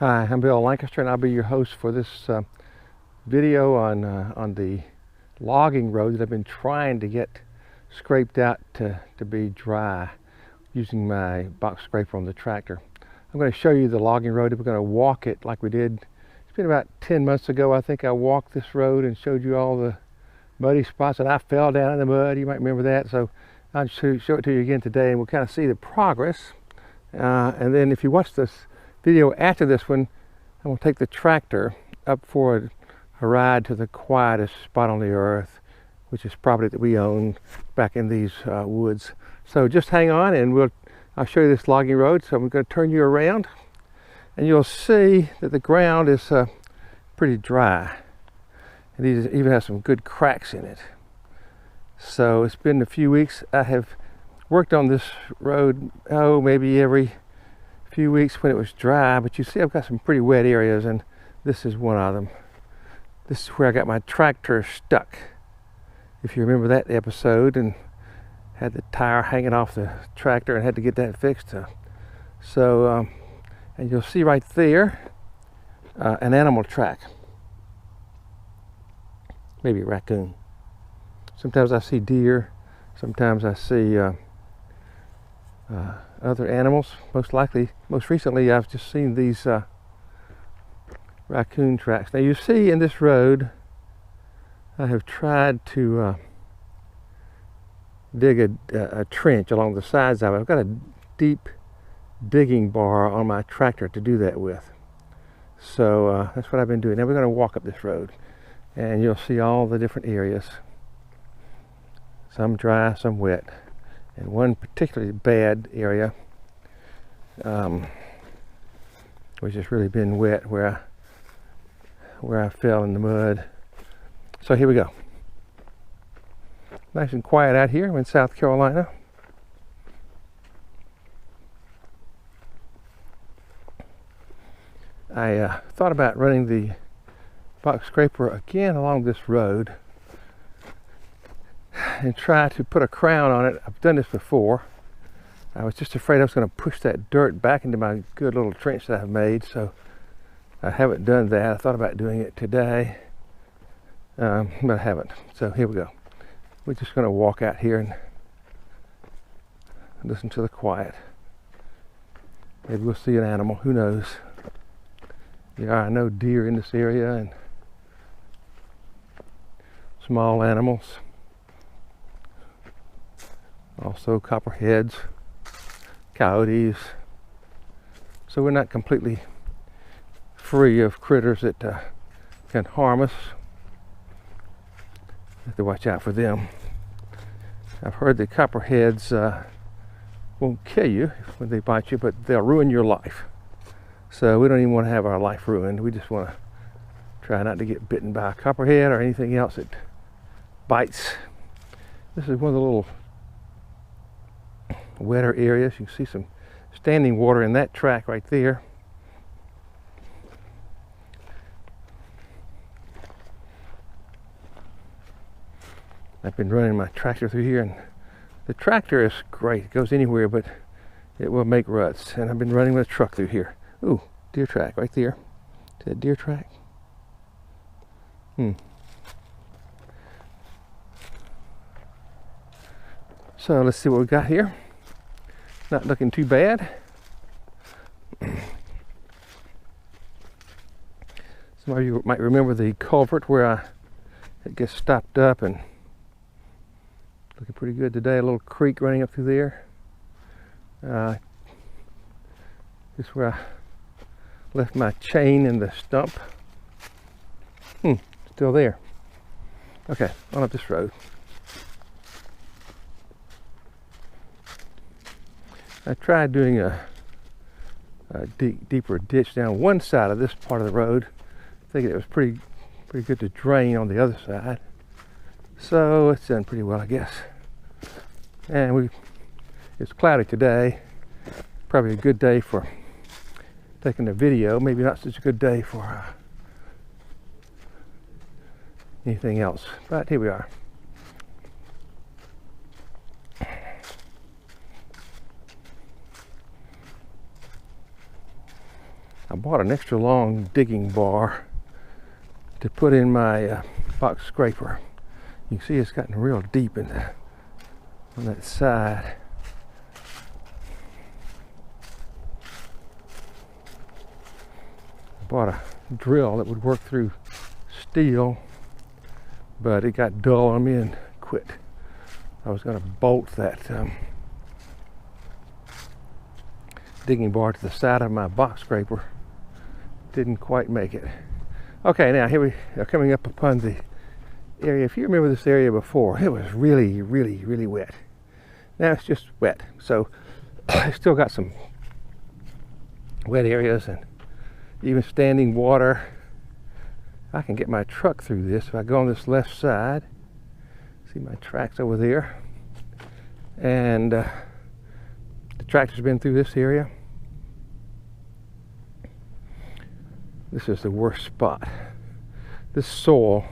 Hi, I'm Bill Lancaster, and I'll be your host for this video on the logging road that I've been trying to get scraped out to be dry using my box scraper on the tractor. I'm going to show you the logging road. We're going to walk it like we did. It's been about 10 months ago, I think I walked this road and showed you all the muddy spots, and I fell down in the mud. You might remember that. So I'll show it to you again today, and we'll kind of see the progress. And then if you watch this video after this one, I'm going to take the tractor up for a ride to the quietest spot on the earth, which is property that we own back in these woods. So just hang on, and I'll show you this logging road. So I'm going to turn you around, and you'll see that the ground is pretty dry, and it even has some good cracks in it. So it's been a few weeks. I have worked on this road, maybe every few weeks when it was dry, but you see I've got some pretty wet areas, and this is one of them. This is where I got my tractor stuck, if you remember that episode, and had the tire hanging off the tractor and had to get that fixed. And you'll see right there an animal track, maybe a raccoon. Sometimes I see deer, sometimes I see other animals. Most recently, I've just seen these raccoon tracks. Now you see in this road, I have tried to dig a trench along the sides of it. I've got a deep digging bar on my tractor to do that with. So that's what I've been doing. Now we're going to walk up this road, and you'll see all the different areas. Some dry, some wet. And one particularly bad area, which has really been wet, where I fell in the mud. So here we go. Nice and quiet out here. I'm in South Carolina. I thought about running the box scraper again along this road and try to put a crown on it. I've done this before. I was just afraid I was going to push that dirt back into my good little trench that I've made, so I haven't done that. I thought about doing it today, but I haven't. So here we go. We're just going to walk out here and listen to the quiet. Maybe we'll see an animal. Who knows? There are no deer in this area, and small animals. Also copperheads, coyotes. So we're not completely free of critters that can harm us. Have to watch out for them. I've heard that copperheads won't kill you when they bite you, but they'll ruin your life. So we don't even want to have our life ruined. We just want to try not to get bitten by a copperhead or anything else that bites. This is one of the little wetter areas. You can see some standing water in that track right there. I've been running my tractor through here, and the tractor is great. It goes anywhere, but it will make ruts. And I've been running with a truck through here. Ooh, deer track right there. Is that deer track? So let's see what we got here. Not looking too bad. Some of you might remember the culvert where it gets stopped up, and looking pretty good today. A little creek running up through there. This is where I left my chain in the stump. Still there. Okay, on up this road. I tried doing a deeper ditch down one side of this part of the road, thinking it was pretty good to drain on the other side. So it's done pretty well, I guess. And it's cloudy today. Probably a good day for taking a video. Maybe not such a good day for anything else. But here we are. I bought an extra long digging bar to put in my box scraper. You can see it's gotten real deep on that side. I bought a drill that would work through steel, but it got dull on me and quit. I was going to bolt that digging bar to the side of my box scraper. Didn't quite make it. Okay, now here we are coming up upon the area. If you remember this area before, it was really, really, really wet. Now it's just wet. So I still got some wet areas and even standing water. I can get my truck through this if I go on this left side. See my tracks over there. And the tractor's been through this area. This is the worst spot. This soil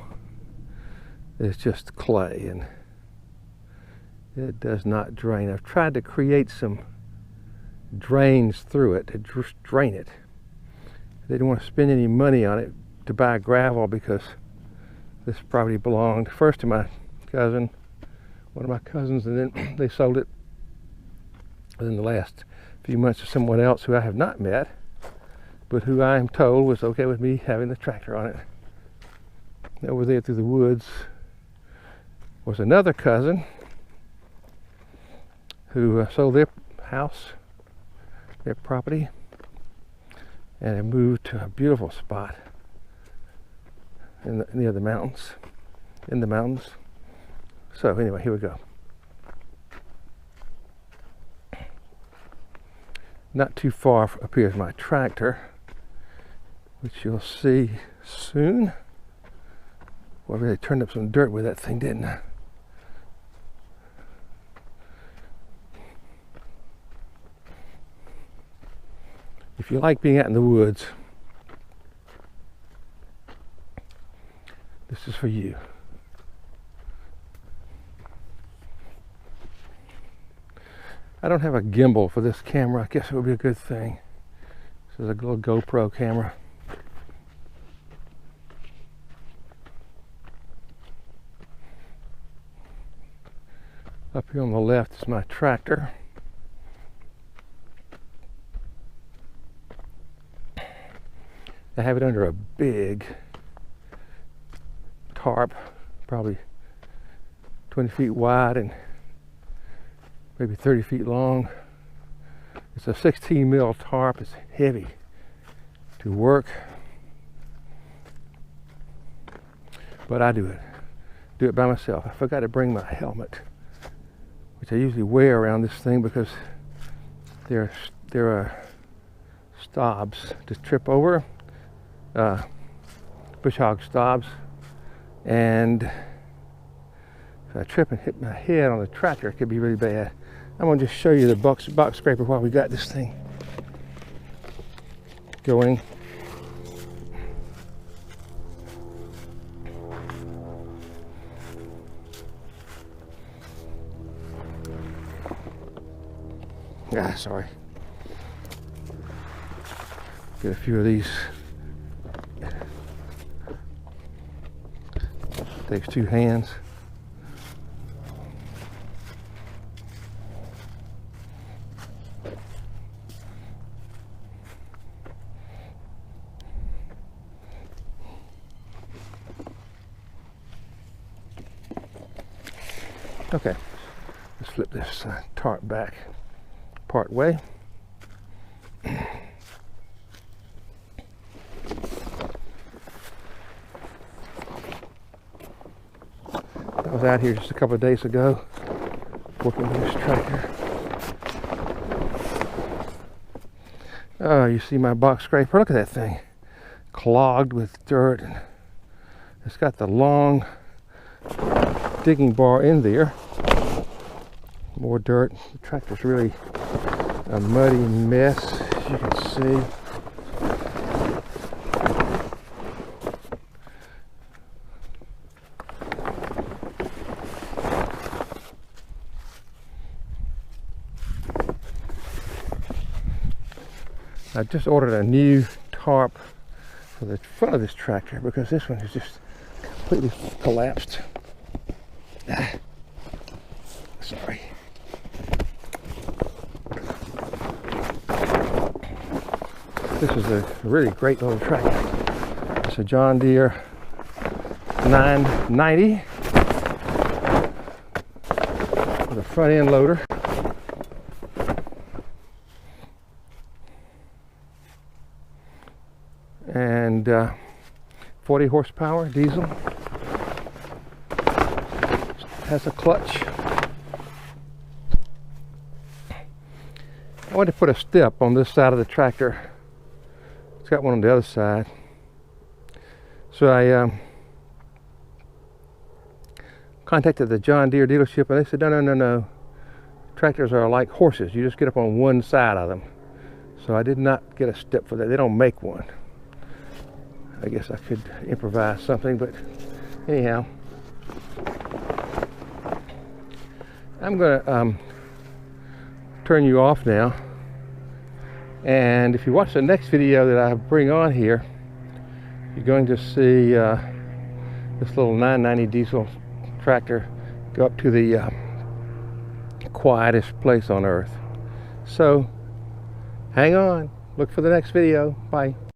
is just clay and it does not drain. I've tried to create some drains through it to drain it. I didn't want to spend any money on it to buy gravel because this property belonged first to my cousin, one of my cousins, and then they sold it within the last few months to someone else who I have not met, but who I am told was okay with me having the tractor on it. Over there through the woods was another cousin who sold their house, their property, and they moved to a beautiful spot near the mountains, in the mountains. So anyway, here we go. Not too far up here is my tractor, which you'll see soon. Well, I really turned up some dirt with that thing, didn't I? If you like being out in the woods, this is for you. I don't have a gimbal for this camera. I guess it would be a good thing. This is a little GoPro camera. Up here on the left is my tractor. I have it under a big tarp, probably 20 feet wide and maybe 30 feet long. It's a 16 mil tarp. It's heavy to work, but I do it by myself. I forgot to bring my helmet, which I usually wear around this thing because there are stobs to trip over, bush hog stobs, and if I trip and hit my head on the tractor, it could be really bad. I'm going to just show you the box scraper while we got this thing going. Sorry. Get a few of these. Takes two hands. Okay, let's flip this tarp back part way. I was out here just a couple of days ago working with this tractor. Oh, you see my box scraper? Look at that thing. Clogged with dirt. And it's got the long digging bar in there. More dirt. The tractor's really a muddy mess, as you can see. I just ordered a new tarp for the front of this tractor because this one is just completely collapsed. Sorry. This is a really great little tractor. It's a John Deere 990 with a front end loader. And 40 horsepower diesel. Has a clutch. I wanted to put a step on this side of the tractor. It's got one on the other side. So I contacted the John Deere dealership and they said, no. Tractors are like horses. You just get up on one side of them. So I did not get a step for that. They don't make one. I guess I could improvise something, but anyhow. I'm going to turn you off now. And if you watch the next video that I bring on here, you're going to see this little 990 diesel tractor go up to the quietest place on earth. So hang on, look for the next video. Bye.